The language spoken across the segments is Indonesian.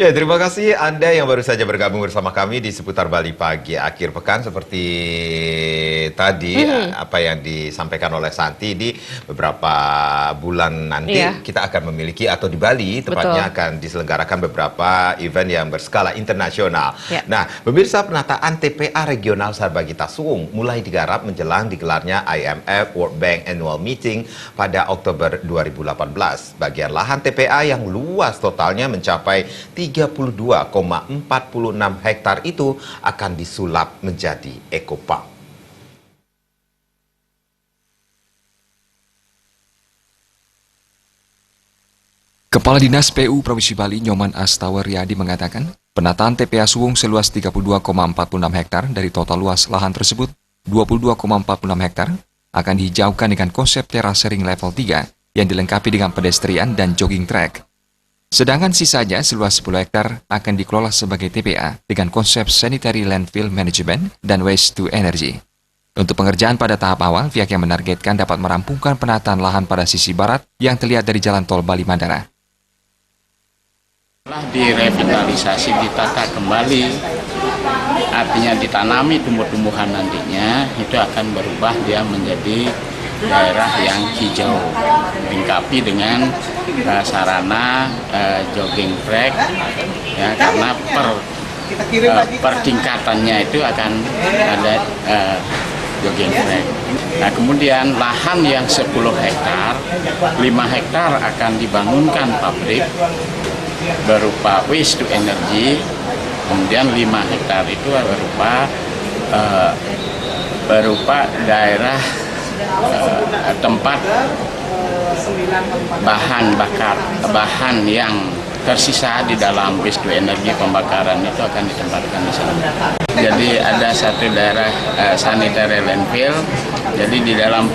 Ya, terima kasih Anda yang baru saja bergabung bersama kami di seputar Bali Pagi akhir pekan. Seperti tadi apa yang disampaikan oleh Santi, di beberapa bulan nanti Iya. kita akan memiliki, atau di Bali tepatnya Betul. akan diselenggarakan beberapa event yang berskala internasional. Ya. Nah, pemirsa, penataan TPA Regional Sarbagita Suung mulai digarap menjelang digelarnya IMF World Bank Annual Meeting pada Oktober 2018. Bagian lahan TPA yang luas totalnya mencapai 32,46 hektar itu akan disulap menjadi ekopark. Kepala Dinas PU Provinsi Bali Nyoman Astawaryadi mengatakan, penataan TPA Suung seluas 32,46 hektar dari total luas lahan tersebut, 22,46 hektar akan dihijaukan dengan konsep terasering level 3 yang dilengkapi dengan pedestrian dan jogging track. Sedangkan sisanya seluas 10 hektar akan dikelola sebagai TPA dengan konsep Sanitary Landfill Management dan Waste to Energy. Untuk pengerjaan pada tahap awal, pihak yang menargetkan dapat merampungkan penataan lahan pada sisi barat yang terlihat dari Jalan Tol Bali Mandara. Setelah direvitalisasi, ditata kembali, artinya ditanami tumbuh-tumbuhan nantinya, itu akan berubah dia menjadi daerah yang hijau, dilengkapi dengan sarana jogging track, ya, karena per tingkatannya itu akan ada jogging track. Nah, kemudian lahan yang 10 hektar, 5 hektar akan dibangunkan pabrik berupa waste to energy, kemudian 5 hektar itu berupa daerah tempat bahan yang tersisa di dalam waste to energy pembakaran itu akan ditempatkan di sana. Jadi ada satu daerah sanitary landfill. Jadi di dalam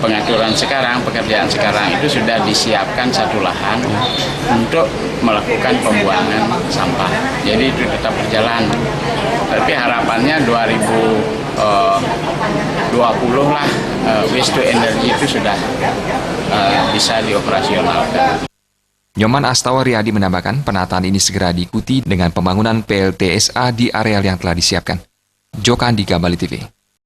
pekerjaan sekarang itu sudah disiapkan satu lahan untuk melakukan pembuangan sampah. Jadi itu tetap berjalan. Tapi harapannya 2020 lah waste to energy itu sudah bisa dioperasionalkan. Nyoman Astawaryadi menambahkan penataan ini segera diikuti dengan pembangunan PLTSA di areal yang telah disiapkan. Joko Andika, Bali TV.